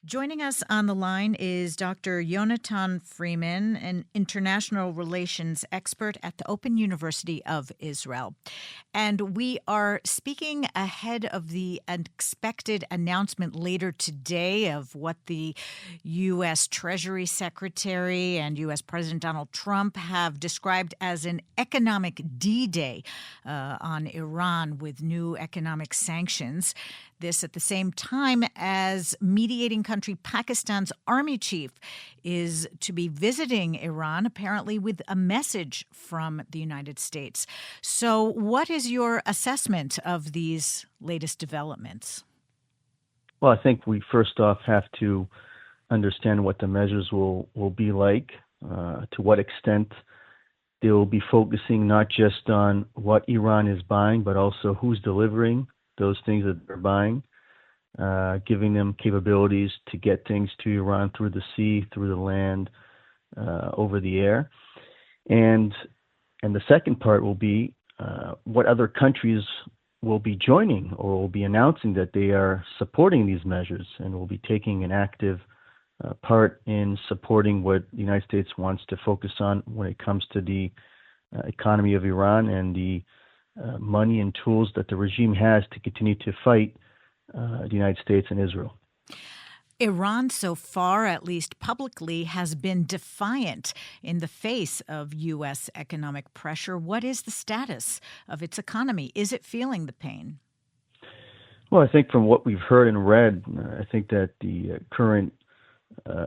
Joining us on the line is Dr. Yonatan Freeman, an international relations expert at the Open University of Israel. And we are speaking ahead of the expected announcement later today of what the U.S. Treasury Secretary and U.S. President Donald Trump have described as an economic D-Day on Iran with new economic sanctions. This at the same time as mediating country Pakistan's army chief is to be visiting Iran, apparently with a message from the United States. So what is your assessment of these latest developments? Well, I think we first off have to understand what the measures will be like, to what extent they will be focusing not just on what Iran is buying, but also who's delivering those things that they're buying, giving them capabilities to get things to Iran through the sea, through the land, over the air. And the second part will be what other countries will be joining or will be announcing that they are supporting these measures and will be taking an active part in supporting what the United States wants to focus on when it comes to the economy of Iran and the money and tools that the regime has to continue to fight the United States and Israel. Iran, so far, at least publicly, has been defiant in the face of U.S. economic pressure. What is the status of its economy? Is it feeling the pain? Well, I think from what we've heard and read, I think that the current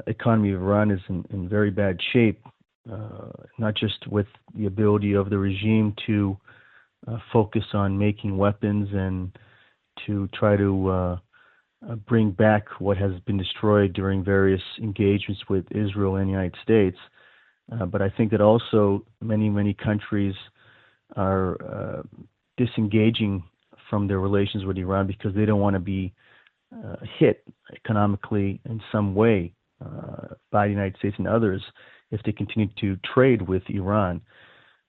economy of Iran is in very bad shape, not just with the ability of the regime to focus on making weapons and to try to bring back what has been destroyed during various engagements with Israel and the United States. But I think that also many countries are disengaging from their relations with Iran because they don't want to be hit economically in some way by the United States and others if they continue to trade with Iran.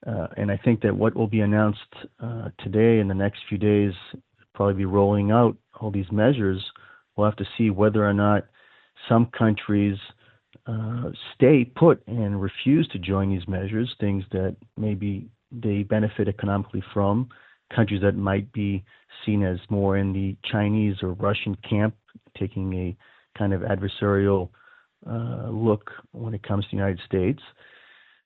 And I think that what will be announced today in the next few days, probably be rolling out all these measures. We'll have to see whether or not some countries stay put and refuse to join these measures, things that maybe they benefit economically from, countries that might be seen as more in the Chinese or Russian camp, taking a kind of adversarial look when it comes to the United States.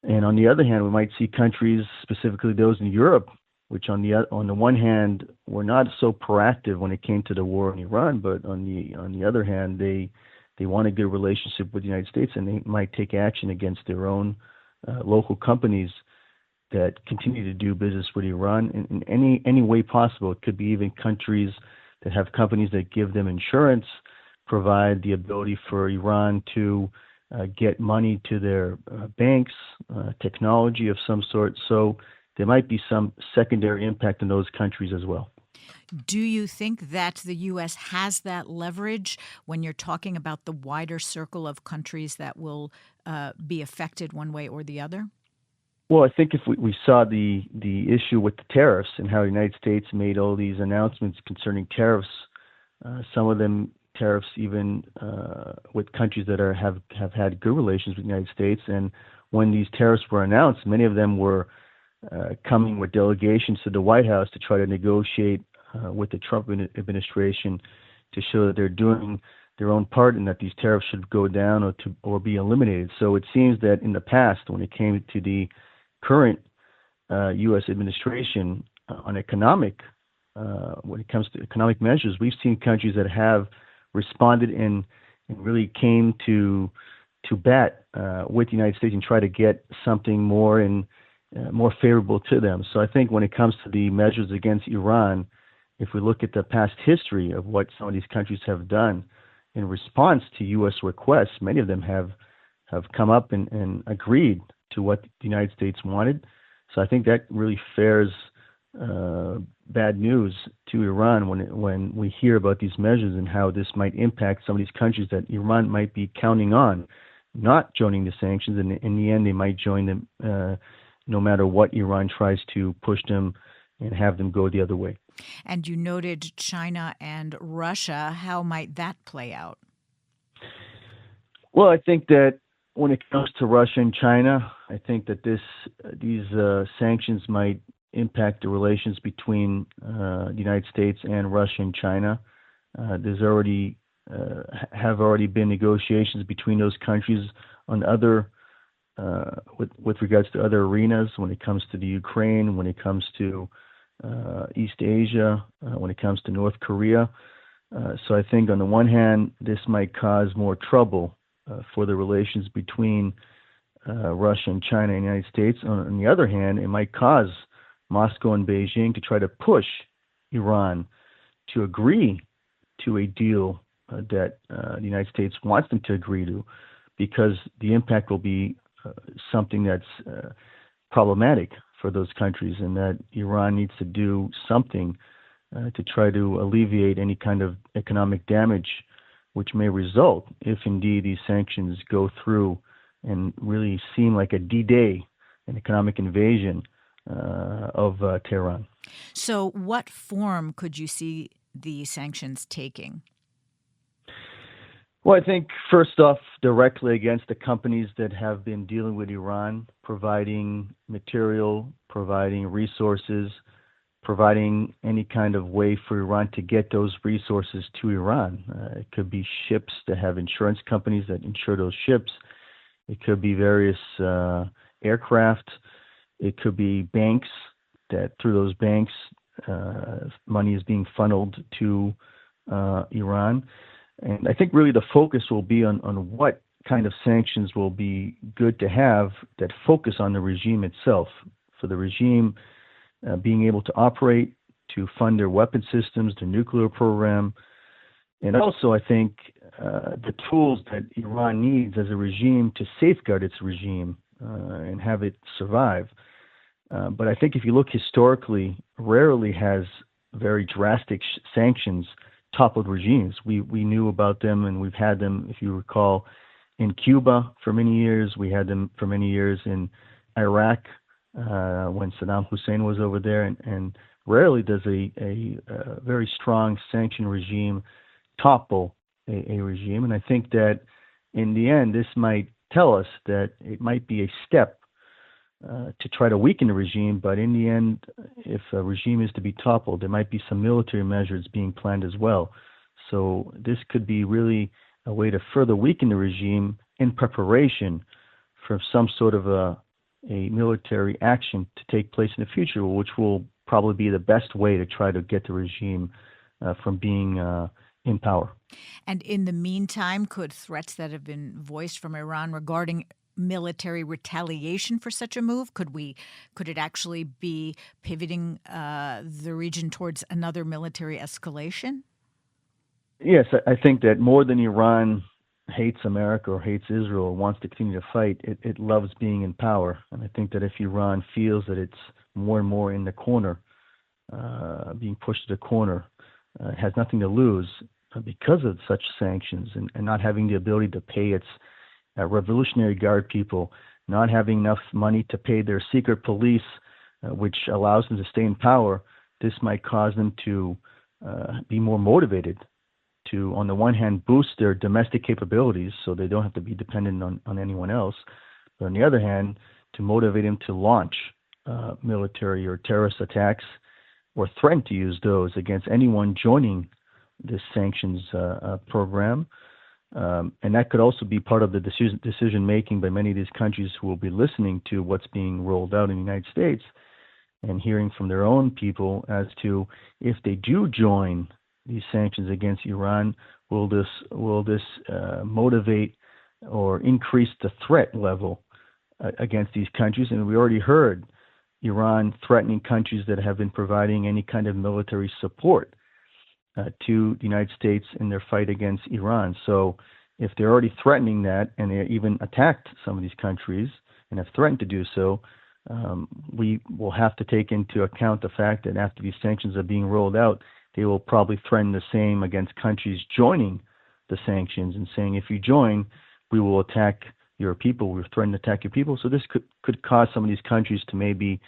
And on the other hand, we might see countries, specifically those in Europe, which on the one hand were not so proactive when it came to the war in Iran, but on the other hand, they want a good relationship with the United States, and they might take action against their own local companies that continue to do business with Iran in any way possible. It could be even countries that have companies that give them insurance, provide the ability for Iran to get money to their banks, technology of some sort. So there might be some secondary impact in those countries as well. Do you think that the U.S. has that leverage when you're talking about the wider circle of countries that will be affected one way or the other? Well, I think if we saw the issue with the tariffs and how the United States made all these announcements concerning tariffs, some of them tariffs even with countries that have had good relations with the United States. And when these tariffs were announced, many of them were coming with delegations to the White House to try to negotiate with the Trump administration to show that they're doing their own part and that these tariffs should go down or be eliminated. So it seems that in the past, when it came to the current U.S. administration on when it comes to economic measures, we've seen countries that have responded and really came to bat with the United States and try to get something more favorable to them. So I think when it comes to the measures against Iran, if we look at the past history of what some of these countries have done in response to U.S. requests, many of them have come up and agreed to what the United States wanted. So I think that really fares bad news to Iran when we hear about these measures and how this might impact some of these countries that Iran might be counting on not joining the sanctions. And in the end, they might join them no matter what Iran tries to push them and have them go the other way. And you noted China and Russia. How might that play out? Well, I think that when it comes to Russia and China, I think that these sanctions might impact the relations between the United States and Russia and China. There's already have already been negotiations between those countries on other with regards to other arenas when it comes to the Ukraine, when it comes to East Asia, when it comes to North Korea. So I think on the one hand, this might cause more trouble for the relations between Russia and China and the United States. On the other hand, it might cause Moscow and Beijing to try to push Iran to agree to a deal that the United States wants them to agree to, because the impact will be something that's problematic for those countries, and that Iran needs to do something to try to alleviate any kind of economic damage which may result if indeed these sanctions go through and really seem like a D-Day, an economic invasion of Tehran. So what form could you see the sanctions taking? Well, I think first off, directly against the companies that have been dealing with Iran, providing material, providing resources, providing any kind of way for Iran to get those resources to Iran. It could be ships that have insurance companies that insure those ships. It could be various aircraft. It could be banks that through those banks, money is being funneled to Iran. And I think really the focus will be on what kind of sanctions will be good to have that focus on the regime itself. For the regime being able to operate, to fund their weapon systems, their nuclear program, and also I think the tools that Iran needs as a regime to safeguard its regime and have it survive. But I think if you look historically, rarely has very drastic sanctions toppled regimes. We knew about them, and we've had them, if you recall, in Cuba for many years. We had them for many years in Iraq when Saddam Hussein was over there, and rarely does a very strong sanction regime topple a regime. And I think that in the end, this might tell us that it might be a step to try to weaken the regime, but in the end, if a regime is to be toppled, there might be some military measures being planned as well. So this could be really a way to further weaken the regime in preparation for some sort of a military action to take place in the future, which will probably be the best way to try to get the regime from being in power. And in the meantime, could threats that have been voiced from Iran regarding military retaliation for such a move, could it actually be pivoting the region towards another military escalation? Yes, I think that more than Iran hates America or hates Israel or wants to continue to fight, it loves being in power. And I think that if Iran feels that it's more and more in the corner, being pushed to the corner, it has nothing to lose because of such sanctions and not having the ability to pay its Revolutionary Guard people, not having enough money to pay their secret police, which allows them to stay in power. This might cause them to be more motivated to, on the one hand, boost their domestic capabilities so they don't have to be dependent on anyone else, but on the other hand, to motivate them to launch military or terrorist attacks or threaten to use those against anyone joining this sanctions program. And that could also be part of the decision making by many of these countries who will be listening to what's being rolled out in the United States and hearing from their own people as to if they do join these sanctions against Iran, will this motivate or increase the threat level against these countries? And we already heard Iran threatening countries that have been providing any kind of military support to the United States in their fight against Iran. So if they're already threatening that, and they even attacked some of these countries and have threatened to do so, we will have to take into account the fact that after these sanctions are being rolled out, they will probably threaten the same against countries joining the sanctions and saying, if you join, we will attack your people. We're threatening to attack your people. So this could cause some of these countries to maybe,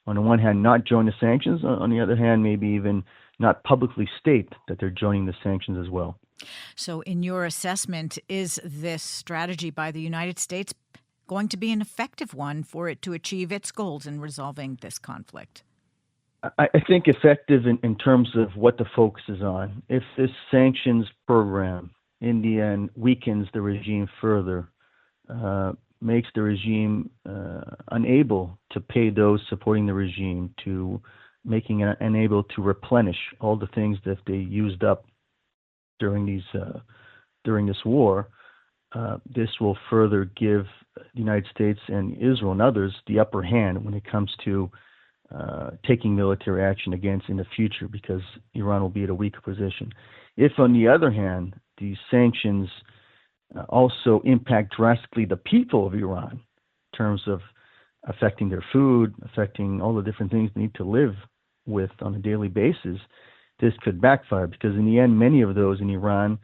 on the one hand, not join the sanctions. On the other hand, maybe even not publicly state that they're joining the sanctions as well. So in your assessment, is this strategy by the United States going to be an effective one for it to achieve its goals in resolving this conflict? I think effective in terms of what the focus is on. If this sanctions program in the end weakens the regime further, makes the regime unable to pay those supporting the regime, to making it unable to replenish all the things that they used up during this war, this will further give the United States and Israel and others the upper hand when it comes to taking military action against in the future, because Iran will be at a weaker position. If, on the other hand, these sanctions also impact drastically the people of Iran in terms of affecting their food, affecting all the different things they need to live with on a daily basis, this could backfire, because in the end, many of those in Iran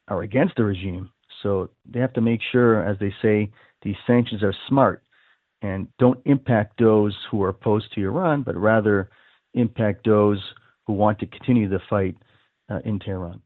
are against the regime. So they have to make sure, as they say, these sanctions are smart and don't impact those who are opposed to Iran, but rather impact those who want to continue the fight in Tehran.